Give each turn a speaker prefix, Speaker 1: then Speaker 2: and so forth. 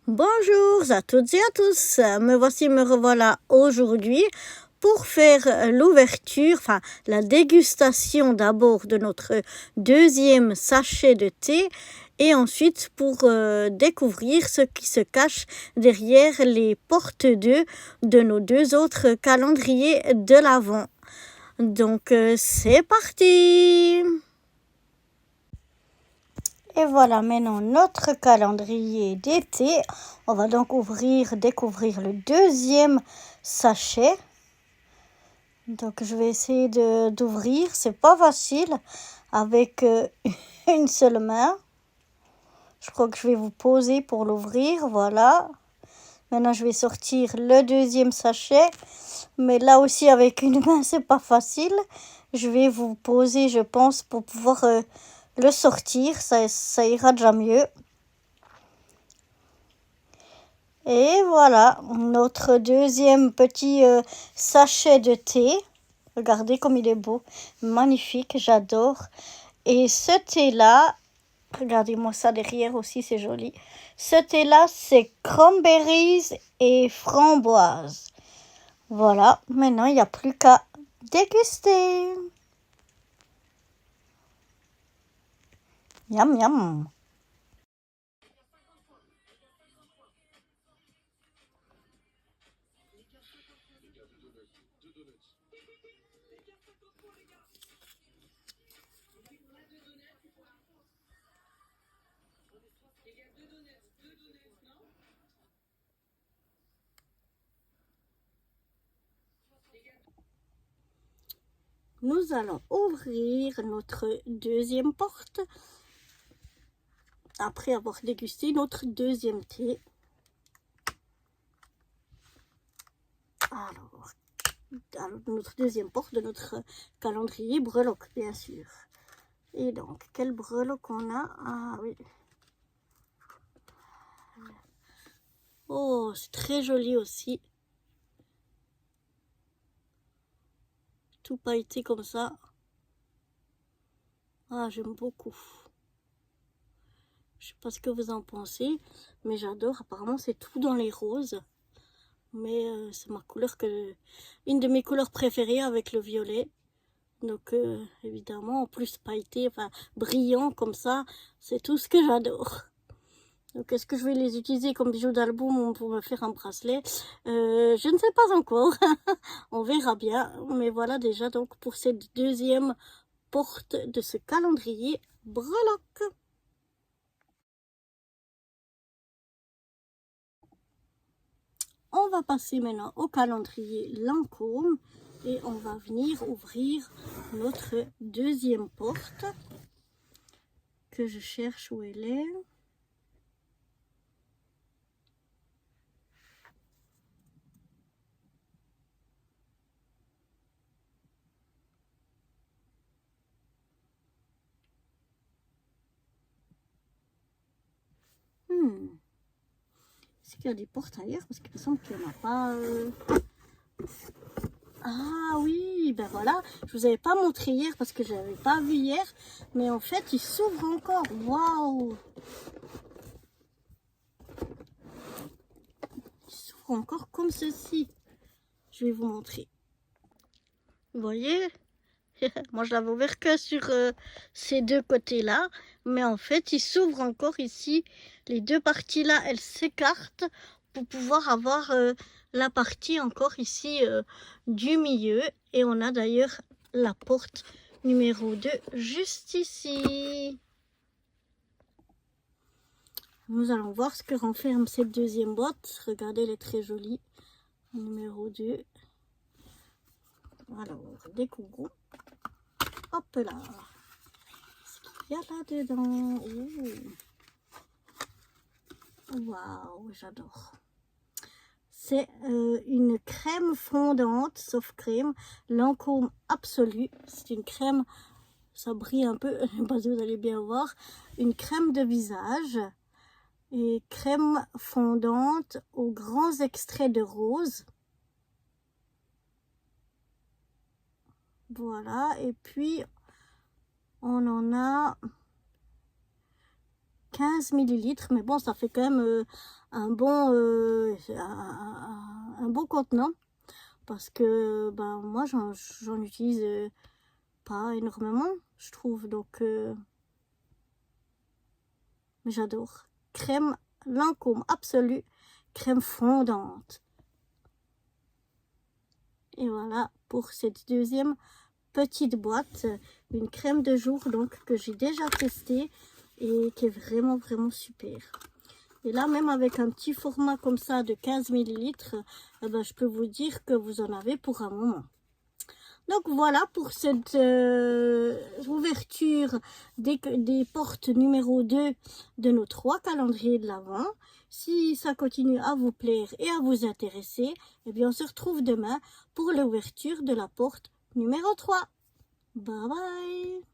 Speaker 1: Bonjour à toutes et à tous, me revoilà aujourd'hui pour faire l'ouverture, enfin la dégustation d'abord de notre deuxième sachet de thé et ensuite pour découvrir ce qui se cache derrière les portes de nos deux autres calendriers de l'Avent. Donc c'est parti! Et voilà maintenant notre calendrier d'été. On va donc découvrir le deuxième sachet. Donc je vais essayer d'ouvrir. C'est pas facile avec une seule main. Je crois que je vais vous poser pour l'ouvrir. Voilà. Maintenant je vais sortir le deuxième sachet. Mais là aussi avec une main c'est pas facile. Je vais vous poser, je pense, pour pouvoir le sortir. Ça ira déjà mieux. Et voilà, notre deuxième petit sachet de thé. Regardez comme il est beau, magnifique, j'adore. Et ce thé-là, regardez-moi ça derrière aussi, c'est joli. Ce thé-là, c'est cranberries et framboises. Voilà, maintenant il n'y a plus qu'à déguster. Miam, miam. Nous allons ouvrir notre deuxième porte après avoir dégusté notre deuxième thé. Alors, notre deuxième porte de notre calendrier breloque, bien sûr. Et donc, quel breloque on a? Ah oui. Oh, c'est très joli aussi. Tout pailleté comme ça. Ah, j'aime beaucoup. Je sais pas ce que vous en pensez, mais j'adore. Apparemment, c'est tout dans les roses. Mais c'est une de mes couleurs préférées avec le violet. Donc, évidemment, en plus pailleté, enfin, brillant comme ça, c'est tout ce que j'adore. Donc, est-ce que je vais les utiliser comme bijoux d'album ou pour me faire un bracelet? Je ne sais pas encore. On verra bien. Mais voilà déjà donc pour cette deuxième porte de ce calendrier breloque. On va passer maintenant au calendrier Lancôme et on va venir ouvrir notre deuxième porte que je cherche où elle est. Est-ce qu'il y a des portes ailleurs? Parce qu'il me semble qu'il n'y en a pas. Ah oui, ben voilà. Je vous avais pas montré hier parce que je n'avais pas vu hier. Mais en fait, il s'ouvre encore. Waouh! Il s'ouvre encore comme ceci. Je vais vous montrer. Vous voyez? Moi, je l'avais ouvert que sur ces deux côtés-là. Mais en fait, il s'ouvre encore ici. Les deux parties-là, elles s'écartent pour pouvoir avoir la partie encore ici du milieu. Et on a d'ailleurs la porte numéro 2 juste ici. Nous allons voir ce que renferme cette deuxième boîte. Regardez, elle est très jolie. Numéro 2. Alors, découvrons. Hop là. Qu'est-ce qu'il y a là-dedans? Waouh, j'adore. C'est une crème fondante, sauf crème, Lancôme Absolu. C'est une crème, ça brille un peu, parce que vous allez bien voir. Une crème de visage et crème fondante aux grands extraits de rose. Voilà, et puis on en a 15 millilitres, mais bon, ça fait quand même un bon contenant. Parce que ben, moi, j'en utilise pas énormément, je trouve. Donc, j'adore. Crème Lancôme absolue, crème fondante. Et voilà pour cette deuxième petite boîte, une crème de jour donc que j'ai déjà testée et qui est vraiment super. Et là, même avec un petit format comme ça de 15 ml, eh ben, je peux vous dire que vous en avez pour un moment. Donc voilà pour cette ouverture des portes numéro 2 de nos 3 calendriers de l'Avent. Si ça continue à vous plaire et à vous intéresser, eh bien on se retrouve demain pour l'ouverture de la porte numéro 3. Bye bye!